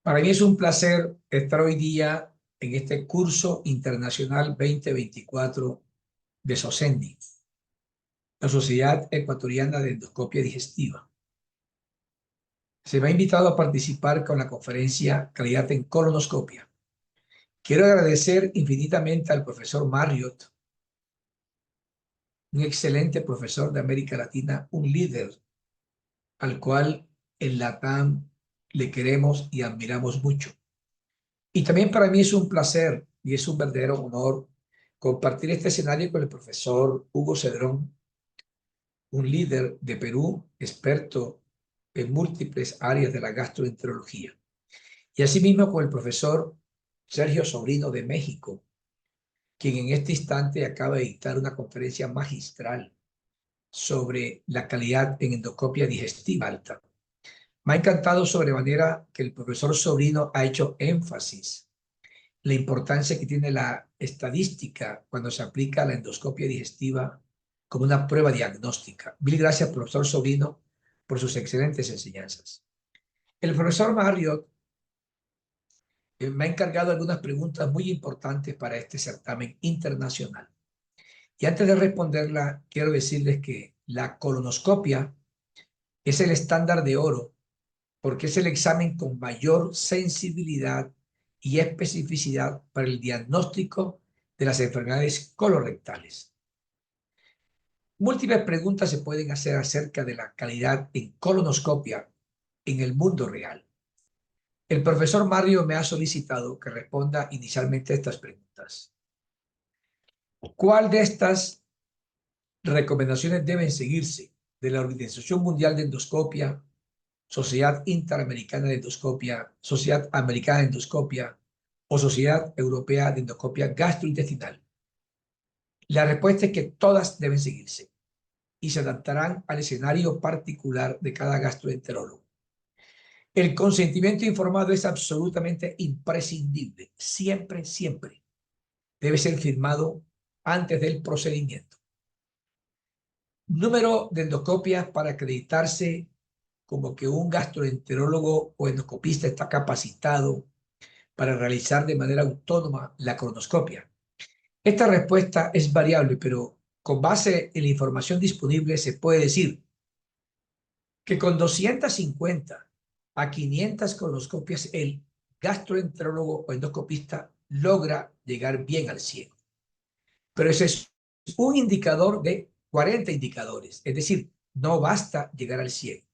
Para mí es un placer estar hoy día en este curso internacional 2024 de SOCENDI, la Sociedad Ecuatoriana de Endoscopia Digestiva. Se me ha invitado a participar con la conferencia Calidad en Colonoscopia. Quiero agradecer infinitamente al profesor Marriott, un excelente profesor de América Latina, un líder al cual en LATAM le queremos y admiramos mucho. Y también para mí es un placer y es un verdadero honor compartir este escenario con el profesor Hugo Cedrón, un líder de Perú, experto en múltiples áreas de la gastroenterología. Y asimismo con el profesor Sergio Sobrino de México, quien en este instante acaba de dictar una conferencia magistral sobre la calidad en endoscopia digestiva alta. Me ha encantado sobremanera que el profesor Sobrino ha hecho énfasis la importancia que tiene la estadística cuando se aplica la endoscopia digestiva como una prueba diagnóstica. Mil gracias, profesor Sobrino, por sus excelentes enseñanzas. El profesor Marriott me ha encargado algunas preguntas muy importantes para este certamen internacional. Y antes de responderla, quiero decirles que la colonoscopia es el estándar de oro porque es el examen con mayor sensibilidad y especificidad para el diagnóstico de las enfermedades colorectales. Múltiples preguntas se pueden hacer acerca de la calidad en colonoscopia en el mundo real. El profesor Mario me ha solicitado que responda inicialmente a estas preguntas. ¿Cuál de estas recomendaciones deben seguirse de la Organización Mundial de Endoscopia, Sociedad Interamericana de Endoscopia, Sociedad Americana de Endoscopia o Sociedad Europea de Endoscopia Gastrointestinal? La respuesta es que todas deben seguirse y se adaptarán al escenario particular de cada gastroenterólogo. El consentimiento informado es absolutamente imprescindible. Siempre, siempre debe ser firmado antes del procedimiento. Número de endoscopias para acreditarse como que un gastroenterólogo o endoscopista está capacitado para realizar de manera autónoma la colonoscopia. Esta respuesta es variable, pero con base en la información disponible se puede decir que con 250 a 500 colonoscopias el gastroenterólogo o endoscopista logra llegar bien al ciego. Pero ese es un indicador de 40 indicadores, es decir, no basta llegar al ciego,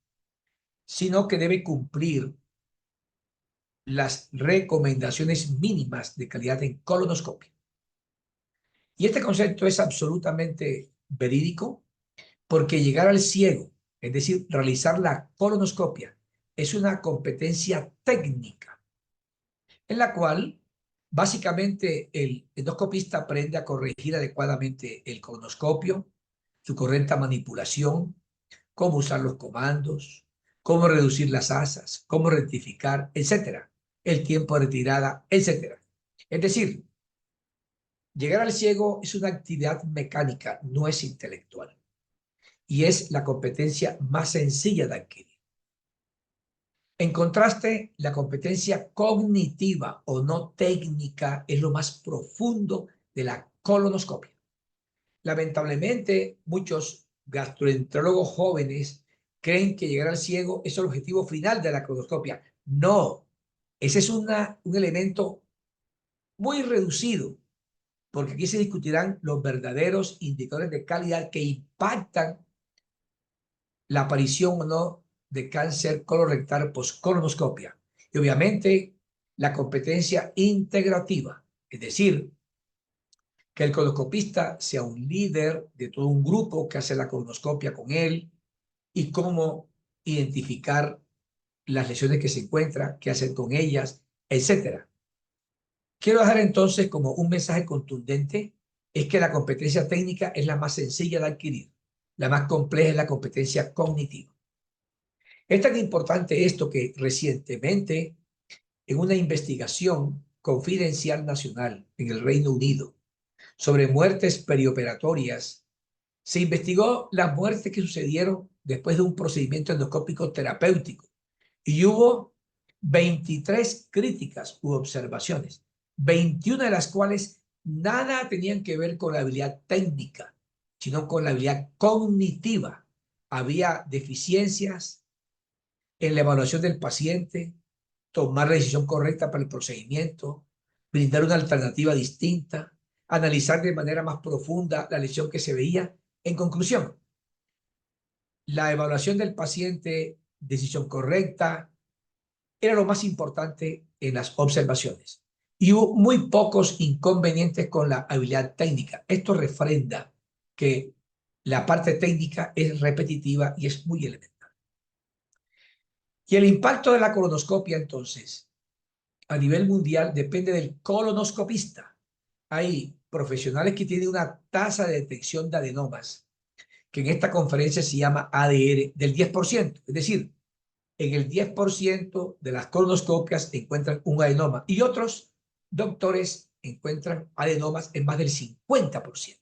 sino que debe cumplir las recomendaciones mínimas de calidad en colonoscopia. Y este concepto es absolutamente verídico porque llegar al ciego, es decir, realizar la colonoscopia, es una competencia técnica en la cual básicamente el endoscopista aprende a corregir adecuadamente el colonoscopio, su correcta manipulación, cómo usar los comandos, cómo reducir las asas, cómo rectificar, etcétera, el tiempo de retirada, etcétera. Es decir, llegar al ciego es una actividad mecánica, no es intelectual. Y es la competencia más sencilla de adquirir. En contraste, la competencia cognitiva o no técnica es lo más profundo de la colonoscopia. Lamentablemente, muchos gastroenterólogos jóvenes creen que llegar al ciego es el objetivo final de la colonoscopia. No, ese es un elemento muy reducido, porque aquí se discutirán los verdaderos indicadores de calidad que impactan la aparición o no de cáncer colorectal post-colonoscopia. Y obviamente la competencia integrativa, es decir, que el colonoscopista sea un líder de todo un grupo que hace la colonoscopia con él y cómo identificar las lesiones que se encuentran, qué hacer con ellas, etcétera. Quiero dejar entonces como un mensaje contundente es que la competencia técnica es la más sencilla de adquirir, la más compleja es la competencia cognitiva. Es tan importante esto que recientemente, en una investigación confidencial nacional en el Reino Unido sobre muertes perioperatorias, Se investigó las muertes que sucedieron después de un procedimiento endoscópico terapéutico y hubo 23 críticas u observaciones, 21 de las cuales nada tenían que ver con la habilidad técnica, sino con la habilidad cognitiva. Había deficiencias en la evaluación del paciente, tomar la decisión correcta para el procedimiento, brindar una alternativa distinta, analizar de manera más profunda la lesión que se veía. En conclusión, la evaluación del paciente, decisión correcta, era lo más importante en las observaciones. Y hubo muy pocos inconvenientes con la habilidad técnica. Esto refrenda que la parte técnica es repetitiva y es muy elemental. Y el impacto de la colonoscopia, entonces, a nivel mundial depende del colonoscopista. Hay profesionales que tienen una tasa de detección de adenomas, que en esta conferencia se llama ADR, del 10%. Es decir, en el 10% de las colonoscopias encuentran un adenoma y otros doctores encuentran adenomas en más del 50%.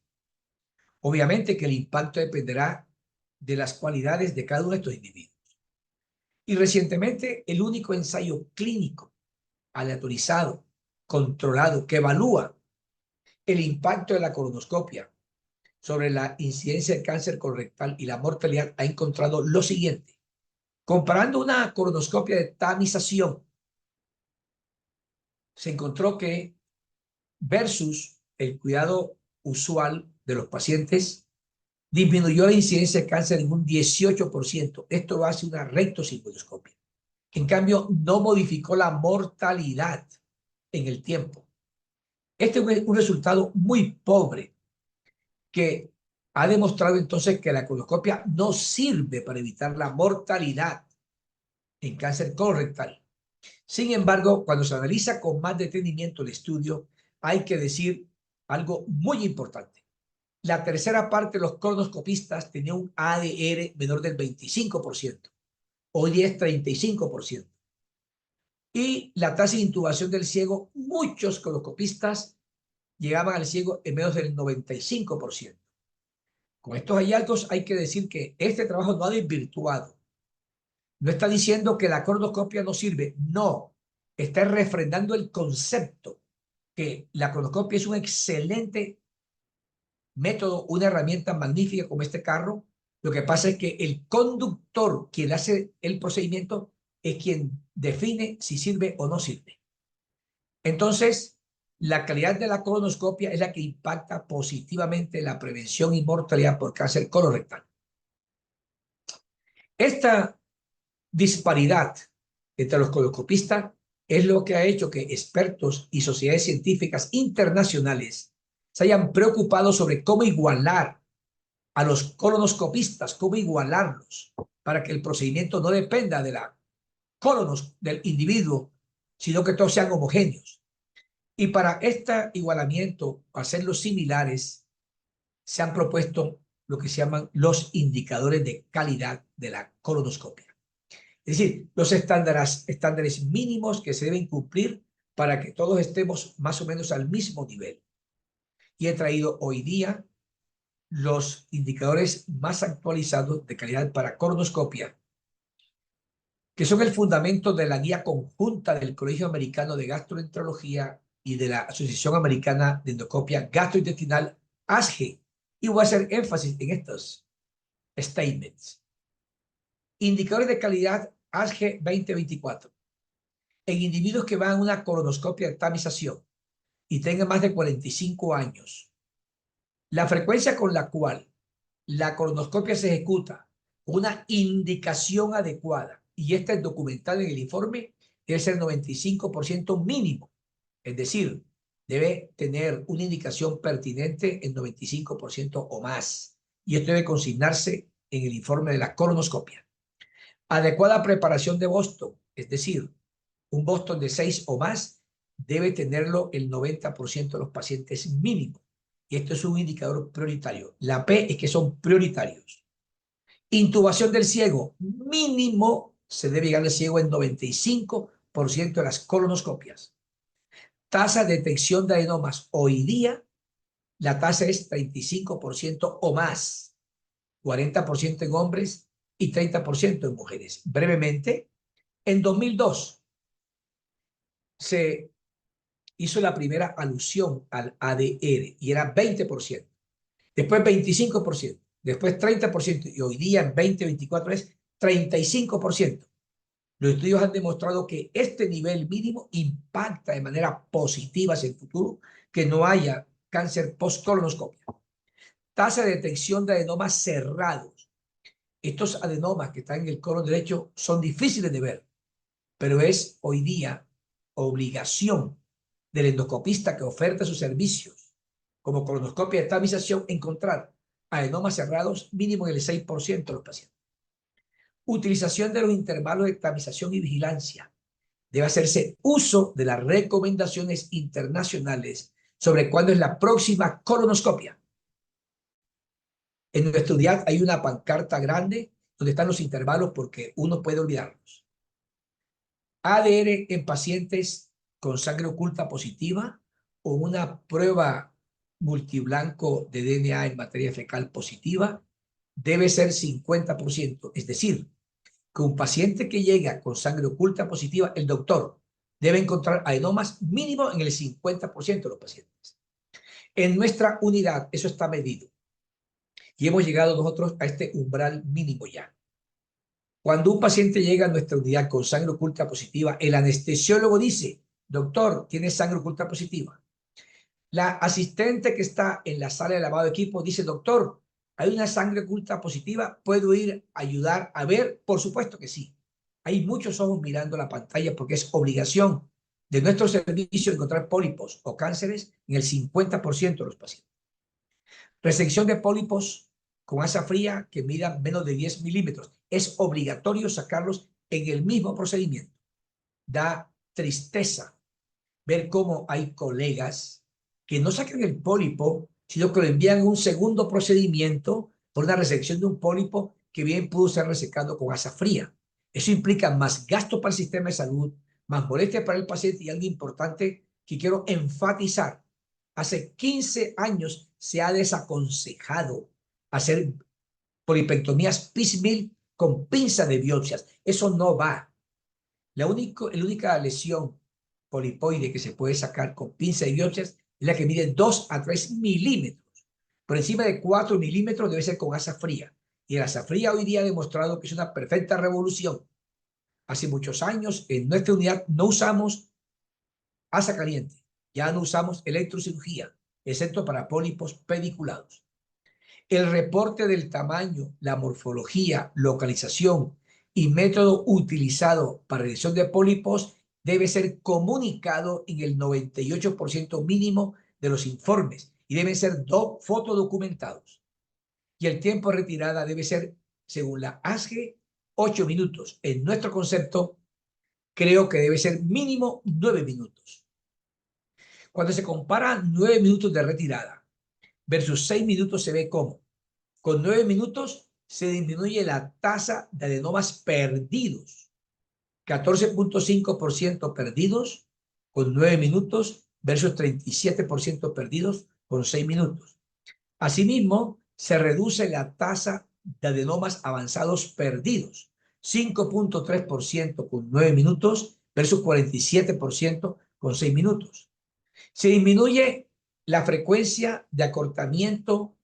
Obviamente que el impacto dependerá de las cualidades de cada uno de estos individuos. Y recientemente el único ensayo clínico aleatorizado, controlado, que evalúa el impacto de la colonoscopia sobre la incidencia de cáncer colorectal y la mortalidad ha encontrado lo siguiente. Comparando una colonoscopia de tamización, se encontró que versus el cuidado usual de los pacientes, disminuyó la incidencia de cáncer en un 18%. Esto lo hace una rectosigmoidoscopia. En cambio, no modificó la mortalidad en el tiempo. Este es un resultado muy pobre que ha demostrado entonces que la colonoscopia no sirve para evitar la mortalidad en cáncer colorectal. Sin embargo, cuando se analiza con más detenimiento el estudio, hay que decir algo muy importante. La tercera parte de los colonoscopistas tenía un ADR menor del 25%. Hoy es 35%. Y la tasa de intubación del ciego, muchos colonoscopistas llegaban al ciego en menos del 95%. Con estos hallazgos hay que decir que este trabajo no ha desvirtuado. No está diciendo que la colonoscopia no sirve, no. Está refrendando el concepto que la colonoscopia es un excelente método, una herramienta magnífica como este carro. Lo que pasa es que el conductor, quien hace el procedimiento, es quien define si sirve o no sirve. Entonces, la calidad de la colonoscopia es la que impacta positivamente la prevención y mortalidad por cáncer colorectal. Esta disparidad entre los colonoscopistas es lo que ha hecho que expertos y sociedades científicas internacionales se hayan preocupado sobre cómo igualar a los colonoscopistas, cómo igualarlos para que el procedimiento no dependa de la colonos del individuo, sino que todos sean homogéneos. Y para este igualamiento, hacerlos similares, se han propuesto lo que se llaman los indicadores de calidad de la colonoscopia. Es decir, los estándares mínimos que se deben cumplir para que todos estemos más o menos al mismo nivel. Y he traído hoy día los indicadores más actualizados de calidad para colonoscopia, que son el fundamento de la guía conjunta del Colegio Americano de Gastroenterología y de la Asociación Americana de Endoscopia Gastrointestinal, ASGE. Y voy a hacer énfasis en estos statements. Indicadores de calidad ASGE 2024. En individuos que van a una colonoscopia de tamización y tengan más de 45 años, la frecuencia con la cual la colonoscopia se ejecuta con una indicación adecuada, y esta es documentada en el informe, debe ser 95% mínimo. Es decir, debe tener una indicación pertinente en 95% o más. Y esto debe consignarse en el informe de la colonoscopia. Adecuada preparación de Boston, es decir, un Boston de 6 o más, debe tenerlo el 90% de los pacientes mínimo. Y esto es un indicador prioritario. La P es que son prioritarios. Intubación del ciego, mínimo se debe llegar al ciego en 95% de las colonoscopias. Tasa de detección de adenomas, hoy día la tasa es 35% o más. 40% en hombres y 30% en mujeres. Brevemente, en 2002 se hizo la primera alusión al ADR y era 20%, después 25%, después 30% y hoy día en 2024 es 35%. Los estudios han demostrado que este nivel mínimo impacta de manera positiva hacia el futuro que no haya cáncer post-colonoscopia. Tasa de detección de adenomas cerrados. Estos adenomas que están en el colon derecho son difíciles de ver, pero es hoy día obligación del endoscopista que oferta sus servicios como colonoscopia de tamización encontrar adenomas cerrados mínimo en el 6% de los pacientes. Utilización de los intervalos de tamización y vigilancia. Debe hacerse uso de las recomendaciones internacionales sobre cuándo es la próxima colonoscopia. En nuestra unidad hay una pancarta grande donde están los intervalos porque uno puede olvidarlos. ADR en pacientes con sangre oculta positiva o una prueba multiblanco de DNA en materia fecal positiva debe ser 50%. Es decir, que un paciente que llega con sangre oculta positiva, el doctor debe encontrar adenomas mínimo en el 50% de los pacientes. En nuestra unidad eso está medido y hemos llegado nosotros a este umbral mínimo ya. Cuando un paciente llega a nuestra unidad con sangre oculta positiva, el anestesiólogo dice, doctor, tiene sangre oculta positiva. La asistente que está en la sala de lavado de equipo dice, doctor, ¿hay una sangre oculta positiva? ¿Puedo ir a ayudar a ver? Por supuesto que sí. Hay muchos ojos mirando la pantalla porque es obligación de nuestro servicio encontrar pólipos o cánceres en el 50% de los pacientes. Resección de pólipos con asa fría que midan menos de 10 milímetros. Es obligatorio sacarlos en el mismo procedimiento. Da tristeza ver cómo hay colegas que no sacan el pólipo, sino que lo envían a un segundo procedimiento por una resección de un pólipo que bien pudo ser resecado con asa fría. Eso implica más gasto para el sistema de salud, más molestia para el paciente y algo importante que quiero enfatizar. Hace 15 años se ha desaconsejado hacer polipectomías piecemeal con pinza de biopsias. Eso no va. La única lesión polipoide que se puede sacar con pinza de biopsias es la que mide 2 a 3 milímetros. Por encima de 4 milímetros debe ser con asa fría. Y el asa fría hoy día ha demostrado que es una perfecta revolución. Hace muchos años en nuestra unidad no usamos asa caliente. Ya no usamos electrocirugía, excepto para pólipos pediculados. El reporte del tamaño, la morfología, localización y método utilizado para reducción de pólipos debe ser comunicado en el 98% mínimo de los informes y deben ser fotodocumentados. Y el tiempo de retirada debe ser, según la ASGE, 8 minutos. En nuestro concepto, creo que debe ser mínimo 9 minutos. Cuando se compara 9 minutos de retirada versus 6 minutos, se ve cómo con 9 minutos se disminuye la tasa de adenomas perdidos. 14.5% perdidos con 9 minutos versus 37% perdidos con 6 minutos. Asimismo, se reduce la tasa de adenomas avanzados perdidos. 5.3% con 9 minutos versus 47% con 6 minutos. Se disminuye la frecuencia de acortamiento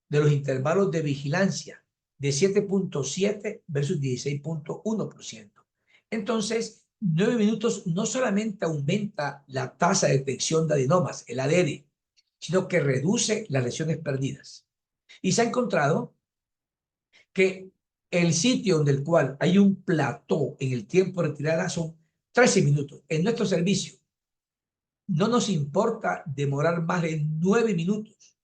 de los intervalos de vigilancia de 7.7 versus 16.1%. Entonces, 9 minutos no solamente aumenta la tasa de detección de adenomas, el ADR, sino que reduce las lesiones perdidas. Y se ha encontrado que el sitio en el cual hay un plató en el tiempo de retirada son 13 minutos. En nuestro servicio no nos importa demorar más de 9 minutos.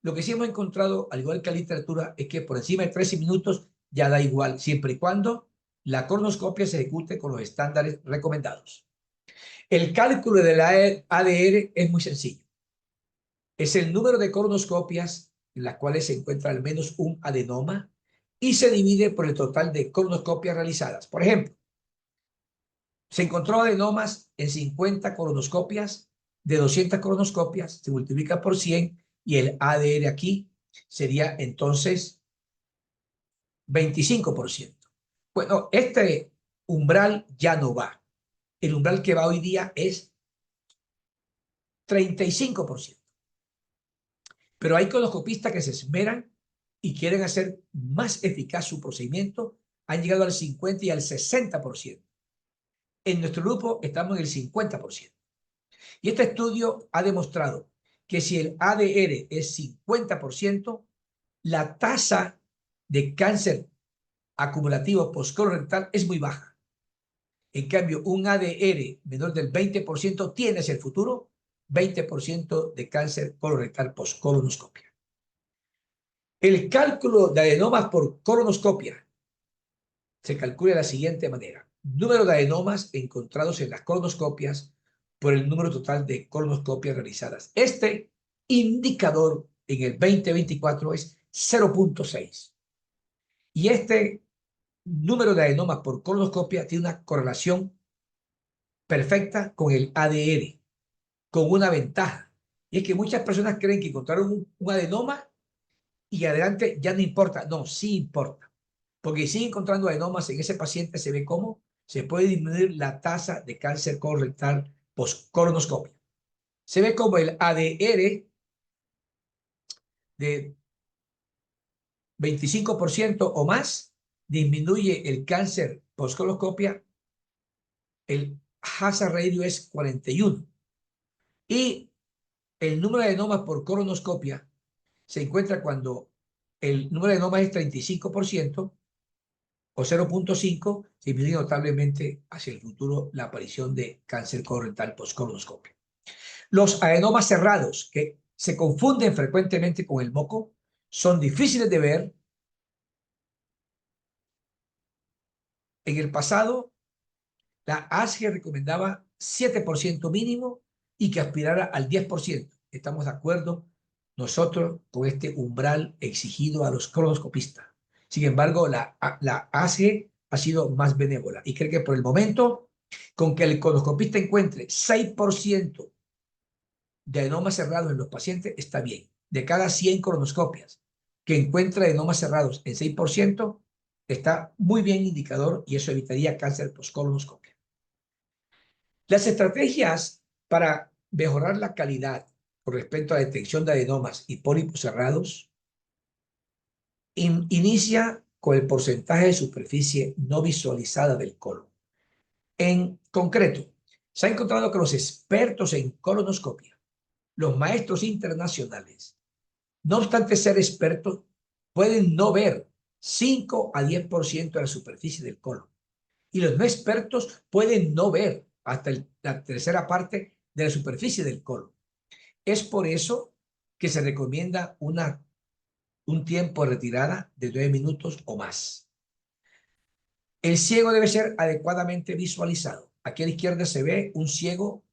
Lo que sí hemos encontrado, al igual que la literatura, es que por encima de 13 minutos ya da igual, siempre y cuando la colonoscopia se ejecute con los estándares recomendados. El cálculo del ADR es muy sencillo. Es el número de colonoscopias en las cuales se encuentra al menos un adenoma y se divide por el total de colonoscopias realizadas. Por ejemplo, se encontró adenomas en 50 colonoscopias, de 200 colonoscopias, se multiplica por 100 y el ADR aquí sería entonces 25%. Bueno, este umbral ya no va. El umbral que va hoy día es 35%. Pero hay coloscopistas que se esmeran y quieren hacer más eficaz su procedimiento. Han llegado al 50 y al 60%. En nuestro grupo estamos en el 50%. Y este estudio ha demostrado que si el ADR es 50%, la tasa de cáncer acumulativo postcolorectal es muy baja. En cambio, un ADR menor del 20% tiene hacia el futuro 20% de cáncer colorectal postcolonoscopia. El cálculo de adenomas por colonoscopia se calcula de la siguiente manera. Número de adenomas encontrados en las colonoscopias por el número total de colonoscopias realizadas. Este indicador en el 2024 es 0.6. Y este número de adenomas por colonoscopia tiene una correlación perfecta con el ADR, con una ventaja. Y es que muchas personas creen que encontraron un adenoma y adelante ya no importa. No, sí importa. Porque si sigue encontrando adenomas en ese paciente, se ve cómo se puede disminuir la tasa de cáncer colorectal post-colonoscopia. Se ve como el ADR de 25% o más disminuye el cáncer post-colonoscopia. El hazard ratio es 41. Y el número de adenomas por colonoscopia se encuentra cuando el número de adenomas es 35% o 0.5, se disminuye notablemente hacia el futuro la aparición de cáncer colorectal post-colonoscopia. Los adenomas cerrados, que se confunden frecuentemente con el moco, son difíciles de ver. En el pasado, la ASGE recomendaba 7% mínimo y que aspirara al 10%. Estamos de acuerdo nosotros con este umbral exigido a los colonoscopistas. Sin embargo, la ASGE ha sido más benévola y cree que por el momento, con que el colonoscopista encuentre 6% de adenomas cerrados en los pacientes, está bien. De cada 100 colonoscopias que encuentra adenomas cerrados en 6%, está muy bien indicador y eso evitaría cáncer post-colonoscopia. Las estrategias para mejorar la calidad con respecto a la detección de adenomas y pólipos cerrados inicia con el porcentaje de superficie no visualizada del colon. En concreto, se ha encontrado que los expertos en colonoscopia, los maestros internacionales, no obstante ser expertos, pueden no ver 5 a 10% de la superficie del colon. Y los no expertos pueden no ver hasta la tercera parte de la superficie del colon. Es por eso que se recomienda un tiempo de retirada de 9 minutos o más. El ciego debe ser adecuadamente visualizado. Aquí a la izquierda se ve un ciego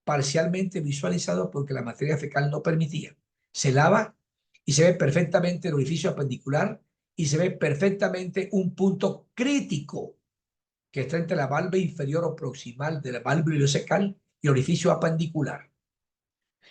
parcialmente visualizado porque la materia fecal no permitía. Se lava y se ve perfectamente el orificio apendicular y se ve perfectamente un punto crítico que está entre la válvula inferior o proximal de la válvula ileocecal y el orificio apendicular.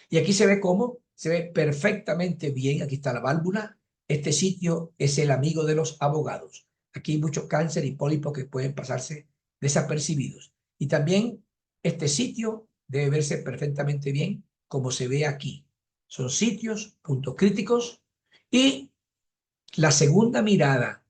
Y aquí se ve cómo se ve perfectamente bien. Aquí está la válvula. Este sitio es el amigo de los abogados. Aquí hay mucho cáncer y pólipos que pueden pasarse desapercibidos. Y también este sitio debe verse perfectamente bien como se ve aquí. Son sitios, puntos críticos. Y la segunda mirada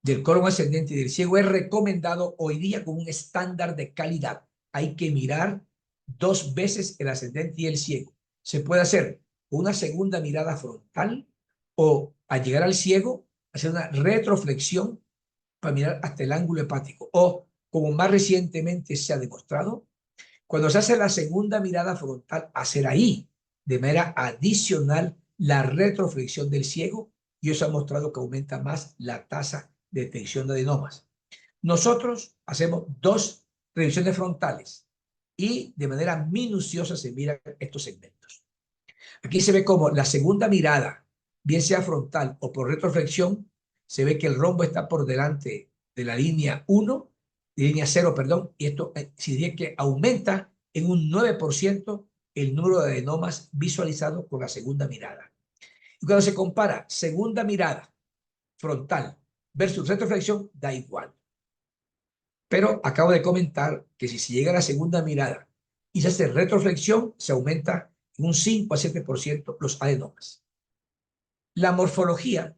del colon ascendente y del ciego es recomendado hoy día como un estándar de calidad. Hay que mirar 2 veces el ascendente y el ciego. Se puede hacer una segunda mirada frontal o al llegar al ciego hacer una retroflexión para mirar hasta el ángulo hepático. O, como más recientemente se ha demostrado, cuando se hace la segunda mirada frontal, hacer ahí de manera adicional la retroflexión del ciego, y eso ha mostrado que aumenta más la tasa de detección de adenomas. Nosotros hacemos 2 revisiones frontales y de manera minuciosa se miran estos segmentos. Aquí se ve como la segunda mirada, bien sea frontal o por retroflexión, se ve que el rombo está por delante de la línea 1, de línea 0, perdón, y esto significa que aumenta en un 9% el número de adenomas visualizados con la segunda mirada. Y cuando se compara segunda mirada frontal versus retroflexión da igual. Pero acabo de comentar que si se llega a la segunda mirada y se hace retroflexión, se aumenta en un 5 a 7% los adenomas. La morfología,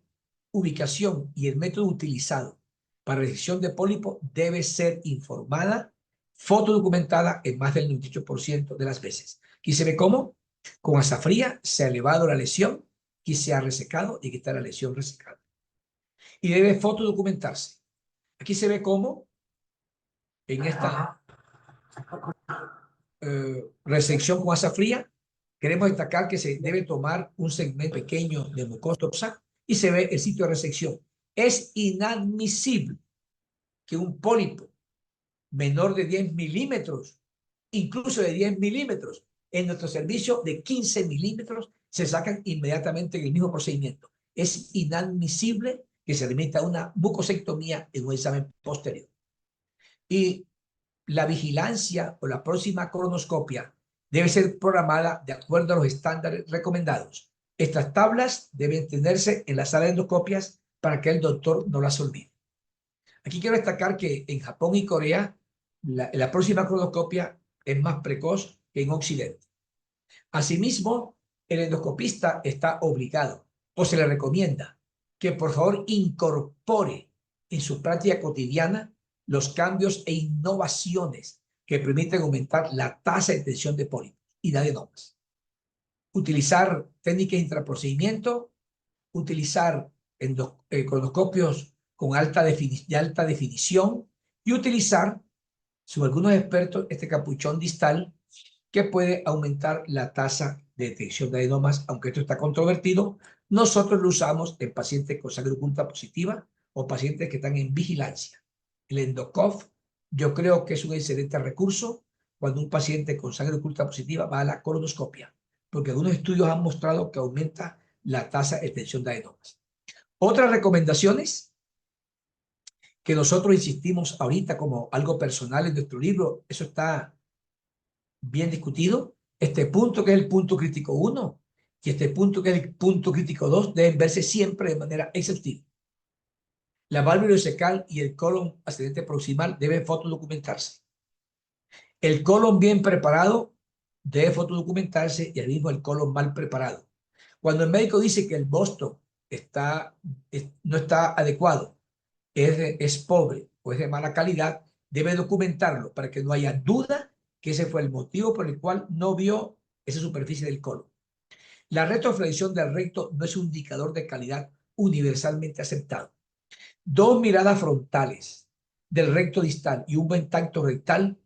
ubicación y el método utilizado para la resección de pólipo debe ser informada, fotodocumentada en más del 98% de las veces. Aquí se ve cómo con asa fría se ha elevado la lesión, aquí se ha resecado y aquí está la lesión resecada. Y debe fotodocumentarse. Aquí se ve cómo en esta resección con asa fría queremos destacar que se debe tomar un segmento pequeño de mucosa y se ve el sitio de resección. Es inadmisible que un pólipo menor de 10 milímetros, incluso de 10 milímetros, en nuestro servicio de 15 milímetros, se sacan inmediatamente en el mismo procedimiento. Es inadmisible que se remita a una mucosectomía en un examen posterior. Y la vigilancia o la próxima colonoscopia debe ser programada de acuerdo a los estándares recomendados. Estas tablas deben tenerse en la sala de endoscopias para que el doctor no las olvide. Aquí quiero destacar que en Japón y Corea la próxima colonoscopia es más precoz que en Occidente. Asimismo, el endoscopista está obligado o se le recomienda que por favor incorpore en su práctica cotidiana los cambios e innovaciones que permiten aumentar la tasa de detección de pólipos y de adenomas. Utilizar técnicas intraprocedimiento, utilizar colonoscopios con de alta definición y utilizar, según algunos expertos, este capuchón distal que puede aumentar la tasa de detección de adenomas, aunque esto está controvertido. Nosotros lo usamos en pacientes con sangre oculta positiva o pacientes que están en vigilancia. El EndoCoV yo creo que es un excelente recurso cuando un paciente con sangre oculta positiva va a la colonoscopia, porque algunos estudios han mostrado que aumenta la tasa de detección de adenomas. Otras recomendaciones que nosotros insistimos ahorita como algo personal en nuestro libro, eso está bien discutido. Este punto que es el punto crítico 1 y este punto que es el punto crítico 2 deben verse siempre de manera exhaustiva. La válvula ileocecal y el colon ascendente proximal deben fotodocumentarse. El colon bien preparado debe fotodocumentarse y al mismo el colon mal preparado. Cuando el médico dice que el bosto no está adecuado, es pobre o es de mala calidad, debe documentarlo para que no haya duda que ese fue el motivo por el cual no vio esa superficie del colon. La retroflexión del recto no es un indicador de calidad universalmente aceptado. Dos miradas frontales del recto distal y un buen tacto rectal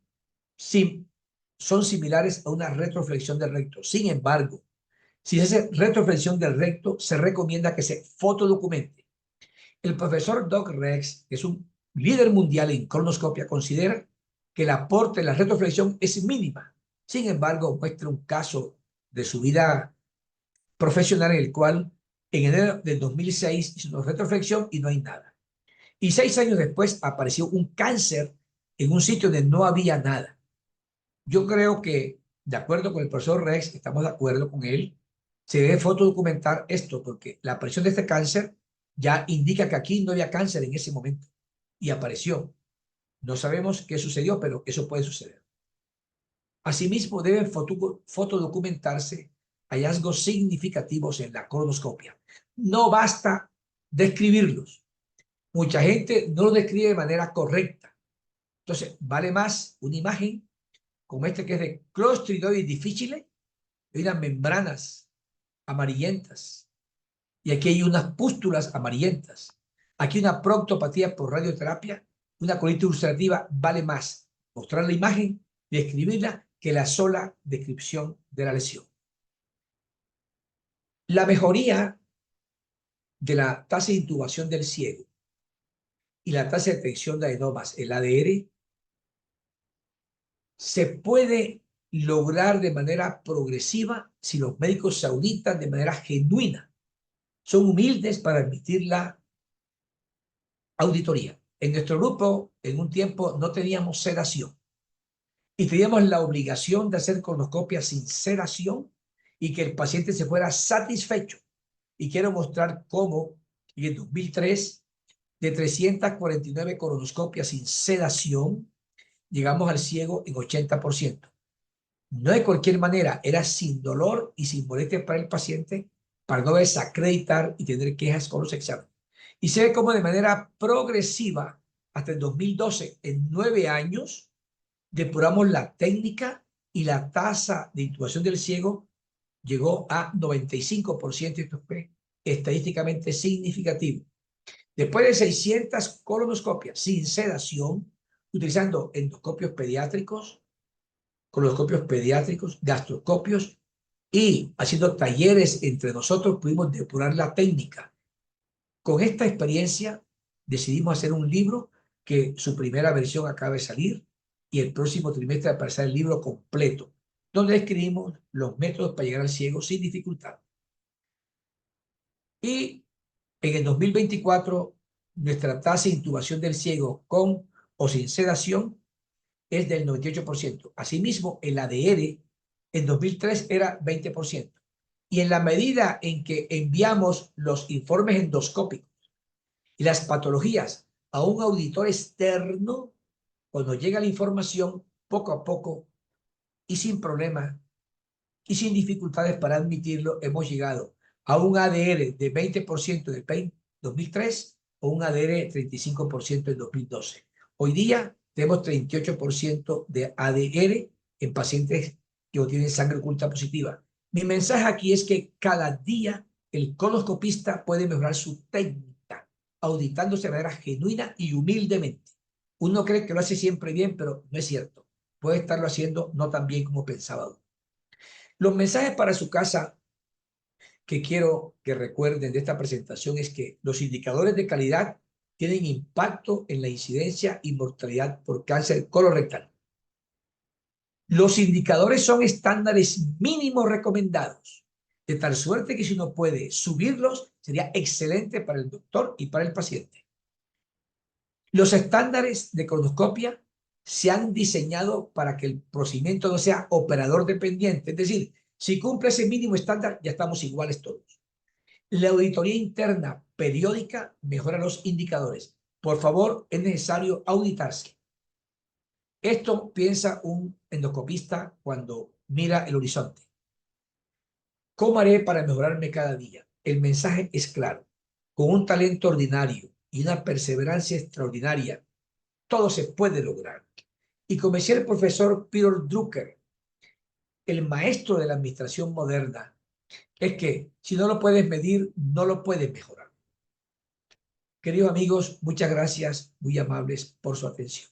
son similares a una retroflexión del recto. Sin embargo, si se hace retroflexión del recto, se recomienda que se fotodocumente. El profesor Doug Rex, que es un líder mundial en colonoscopia, considera que el aporte de la retroflexión es mínima. Sin embargo, muestra un caso de su vida profesional en el cual en enero del 2006 hizo una retroflexión y no hay nada. Y 6 años después apareció un cáncer en un sitio donde no había nada. Yo creo que, de acuerdo con el profesor Rex, estamos de acuerdo con él, se debe fotodocumentar esto porque la aparición de este cáncer ya indica que aquí no había cáncer en ese momento y apareció. No sabemos qué sucedió, pero eso puede suceder. Asimismo, deben fotodocumentarse hallazgos significativos en la colonoscopia. No basta describirlos. Mucha gente no lo describe de manera correcta. Entonces, vale más una imagen como este que es de Clostridosis difficile, hay unas membranas amarillentas y aquí hay unas pústulas amarillentas. Aquí una proctopatía por radioterapia, una colitis ulcerativa vale más mostrar la imagen y describirla que la sola descripción de la lesión. La mejoría de la tasa de intubación del ciego y la tasa de detección de adenomas, el ADR, se puede lograr de manera progresiva si los médicos se auditan de manera genuina. Son humildes para admitir la auditoría. En nuestro grupo, en un tiempo, no teníamos sedación y teníamos la obligación de hacer colonoscopia sin sedación y que el paciente se fuera satisfecho. Y quiero mostrar cómo En el 2003, de 349 colonoscopias sin sedación, llegamos al ciego en 80%. No de cualquier manera, era sin dolor y sin molestia para el paciente, para no desacreditar y tener quejas con los exámenes. Y se ve como de manera progresiva, hasta el 2012, en 9 años, depuramos la técnica y la tasa de intubación del ciego llegó a 95%, y esto fue estadísticamente significativo. Después de 600 colonoscopias sin sedación, utilizando colonoscopios pediátricos, gastroscopios y haciendo talleres entre nosotros, pudimos depurar la técnica. Con esta experiencia decidimos hacer un libro que su primera versión acaba de salir y el próximo trimestre aparecerá el libro completo, donde escribimos los métodos para llegar al ciego sin dificultad. Y en el 2024, nuestra tasa de intubación del ciego con o sin sedación es del 98%. Asimismo, el ADR en 2003 era 20%. Y en la medida en que enviamos los informes endoscópicos y las patologías a un auditor externo, cuando llega la información, poco a poco y sin problema y sin dificultades para admitirlo, hemos llegado a un ADR de 20% del 2003 o un ADR de 35% en 2012. Hoy día tenemos 38% de ADR en pacientes que no tienen sangre oculta positiva. Mi mensaje aquí es que cada día el colonoscopista puede mejorar su técnica, auditándose de manera genuina y humildemente. Uno cree que lo hace siempre bien, pero no es cierto. Puede estarlo haciendo no tan bien como pensaba. Los mensajes para su casa que quiero que recuerden de esta presentación es que los indicadores de calidad tienen impacto en la incidencia y mortalidad por cáncer colorectal. Los indicadores son estándares mínimos recomendados, de tal suerte que si uno puede subirlos, sería excelente para el doctor y para el paciente. Los estándares de colonoscopia se han diseñado para que el procedimiento no sea operador dependiente, es decir, si cumple ese mínimo estándar, ya estamos iguales todos. La auditoría interna periódica mejora los indicadores. Por favor, es necesario auditarse. Esto piensa un endoscopista cuando mira el horizonte. ¿Cómo haré para mejorarme cada día? El mensaje es claro. Con un talento ordinario y una perseverancia extraordinaria, todo se puede lograr. Y como decía el profesor Peter Drucker, el maestro de la administración moderna, es que si no lo puedes medir, no lo puedes mejorar. Queridos amigos, muchas gracias, muy amables por su atención.